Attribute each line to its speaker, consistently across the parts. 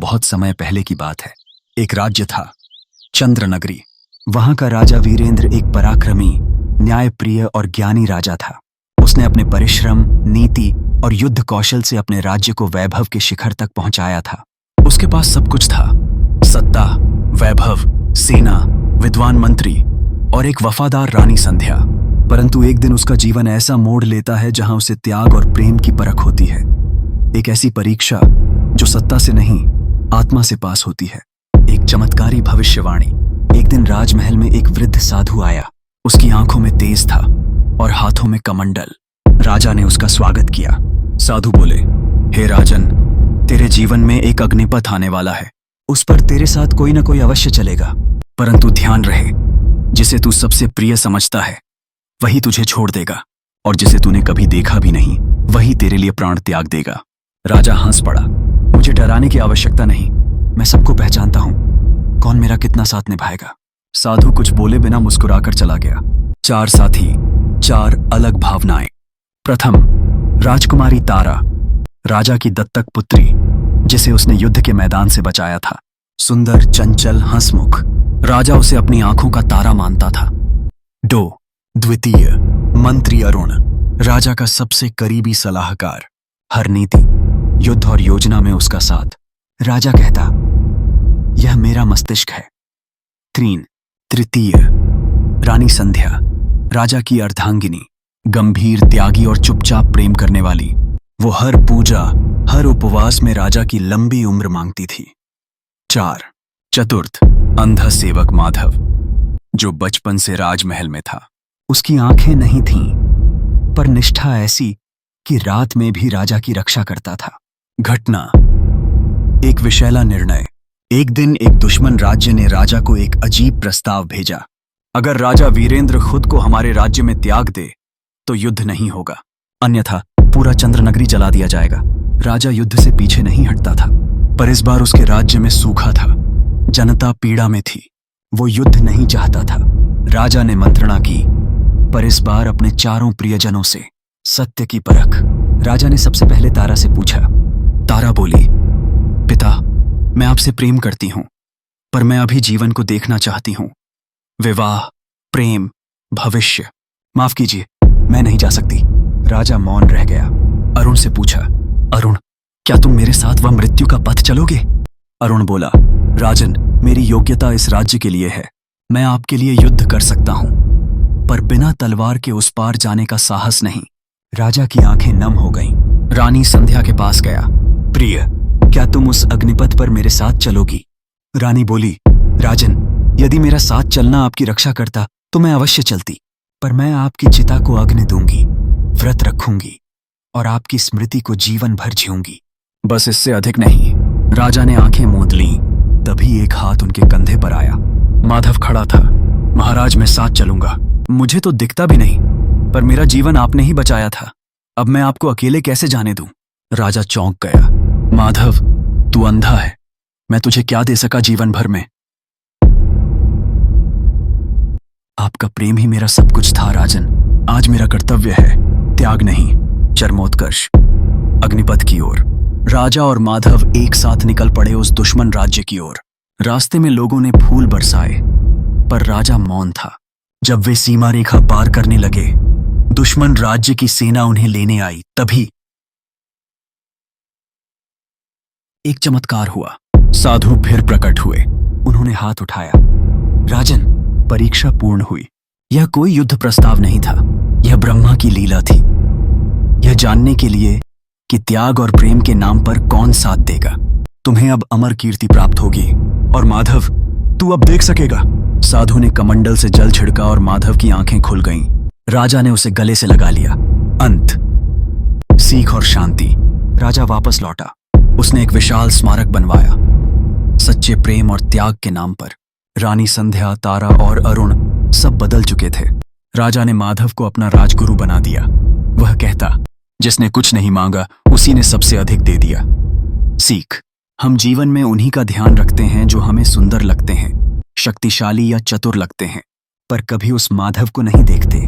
Speaker 1: बहुत समय पहले की बात है। एक राज्य था, चंद्रनगरी। वहां का राजा वीरेंद्र एक पराक्रमी, न्यायप्रिय और ज्ञानी राजा था। उसने अपने परिश्रम, नीति और युद्ध कौशल से अपने राज्य को वैभव के शिखर तक पहुंचाया था। उसके पास सब कुछ था, सत्ता, वैभव, सेना, विद्वान मंत्री और एक वफादार रानी संध्या। परंतु एक दिन उसका जीवन ऐसा मोड़ लेता है जहां उसे त्याग और प्रेम की परख होती है। एक ऐसी परीक्षा जो सत्ता से नहीं, आत्मा से पास होती है। एक चमत्कारी भविष्यवाणी। एक दिन राजमहल में एक वृद्ध साधु आया। उसकी आंखों में तेज था और हाथों में कमंडल। राजा ने उसका स्वागत किया। साधु बोले, हे राजन, तेरे जीवन में एक अग्निपथ आने वाला है। उस पर तेरे साथ कोई न कोई अवश्य चलेगा, परंतु ध्यान रहे, जिसे तू सबसे प्रिय समझता है वही तुझे छोड़ देगा, और जिसे तूने कभी देखा भी नहीं वही तेरे लिए प्राण त्याग देगा। राजा हंस पड़ा। मुझे डराने की आवश्यकता नहीं, मैं सबको पहचानता हूं। कौन मेरा कितना साथ निभाएगा? साधु कुछ बोले बिना मुस्कुराकर चला गया। 4 साथी, 4 अलग भावनाएं। प्रथम, राजकुमारी तारा, राजा की दत्तक पुत्री, जिसे उसने युद्ध के मैदान से बचाया था। सुंदर, चंचल, हंसमुख, राजा उसे अपनी आंखों का तारा मानता था। 2, द्वितीय, मंत्री अरुण, राजा का सबसे करीबी सलाहकार। हर नीति, युद्ध और योजना में उसका साथ। राजा कहता, यह मेरा मस्तिष्क है। 3, तृतीय, रानी संध्या, राजा की अर्धांगिनी, गंभीर, त्यागी और चुपचाप प्रेम करने वाली। वो हर पूजा, हर उपवास में राजा की लंबी उम्र मांगती थी। 4, चतुर्थ, अंधा सेवक माधव, जो बचपन से राजमहल में था। उसकी आंखें नहीं थीं, पर निष्ठा ऐसी कि रात में भी राजा की रक्षा करता था। घटना, एक विशैला निर्णय। एक दिन एक दुश्मन राज्य ने राजा को एक अजीब प्रस्ताव भेजा। अगर राजा वीरेंद्र खुद को हमारे राज्य में त्याग दे तो युद्ध नहीं होगा, अन्यथा पूरा चंद्रनगरी जला दिया जाएगा। राजा युद्ध से पीछे नहीं हटता था, पर इस बार उसके राज्य में सूखा था, जनता पीड़ा में थी। वो युद्ध नहीं चाहता था। राजा ने मंत्रणा की, पर इस बार अपने चारों प्रियजनों से। सत्य की परख। राजा ने सबसे पहले तारा से पूछा। तारा बोली, पिता, मैं आपसे प्रेम करती हूं, पर मैं अभी जीवन को देखना चाहती हूं। विवाह, प्रेम, भविष्य। माफ कीजिए, मैं नहीं जा सकती। राजा मौन रह गया। अरुण से पूछा, अरुण, क्या तुम मेरे साथ वह मृत्यु का पथ चलोगे? अरुण बोला, राजन, मेरी योग्यता इस राज्य के लिए है। मैं आपके लिए युद्ध कर सकता हूं, पर बिना तलवार के उस पार जाने का साहस नहीं। राजा की आंखें नम हो गईं। रानी संध्या के पास गया। प्रिय, क्या तुम उस अग्निपथ पर मेरे साथ चलोगी? रानी बोली, राजन, यदि मेरा साथ चलना आपकी रक्षा करता तो मैं अवश्य चलती, पर मैं आपकी चिता को अग्नि दूंगी, व्रत रखूंगी और आपकी स्मृति को जीवन भर जीऊंगी। बस इससे अधिक नहीं। राजा ने आंखें मूंद लीं। तभी एक हाथ उनके कंधे पर आया। माधव खड़ा था। महाराज, मैं साथ चलूंगा। मुझे तो दिखता भी नहीं, पर मेरा जीवन आपने ही बचाया था। अब मैं आपको अकेले कैसे जाने दूं? राजा चौंक गया। माधव, तू अंधा है। मैं तुझे क्या दे सका जीवन भर में? आपका प्रेम ही मेरा सब कुछ था राजन। आज मेरा कर्तव्य है त्याग नहीं, चरमोत्कर्ष। अग्निपथ की ओर राजा और माधव एक साथ निकल पड़े उस दुश्मन राज्य की ओर। रास्ते में लोगों ने फूल बरसाए, पर राजा मौन था। जब वे सीमा रेखा पार करने लगे, दुश्मन राज्य की सेना उन्हें लेने आई। तभी एक चमत्कार हुआ। साधु फिर प्रकट हुए। उन्होंने हाथ उठाया। राजन, परीक्षा पूर्ण हुई। यह कोई युद्ध प्रस्ताव नहीं था, यह ब्रह्मा की लीला थी। यह जानने के लिए कि त्याग और प्रेम के नाम पर कौन साथ देगा। तुम्हें अब अमर कीर्ति प्राप्त होगी, और माधव, तू अब देख सकेगा। साधु ने कमंडल से जल छिड़का और माधव की आंखें खुल गईं। राजा ने उसे गले से लगा लिया। अंत, सीख और शांति। राजा वापस लौटा। उसने एक विशाल स्मारक बनवाया, सच्चे प्रेम और त्याग के नाम पर। रानी संध्या, तारा और अरुण सब बदल चुके थे। राजा ने माधव को अपना राजगुरु बना दिया। वह कहता, जिसने कुछ नहीं मांगा उसी ने सबसे अधिक दे दिया। सीख, हम जीवन में उन्हीं का ध्यान रखते हैं जो हमें सुंदर लगते हैं, शक्तिशाली या चतुर लगते हैं, पर कभी उस माधव को नहीं देखते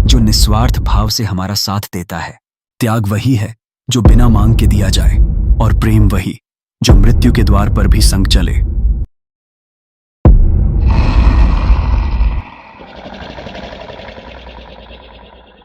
Speaker 1: जो निस्वार्थ भाव से हमारा साथ देता है। त्याग वही है जो बिना मांग के दिया जाए, और प्रेम वही जो मृत्यु के द्वार पर भी संग चले।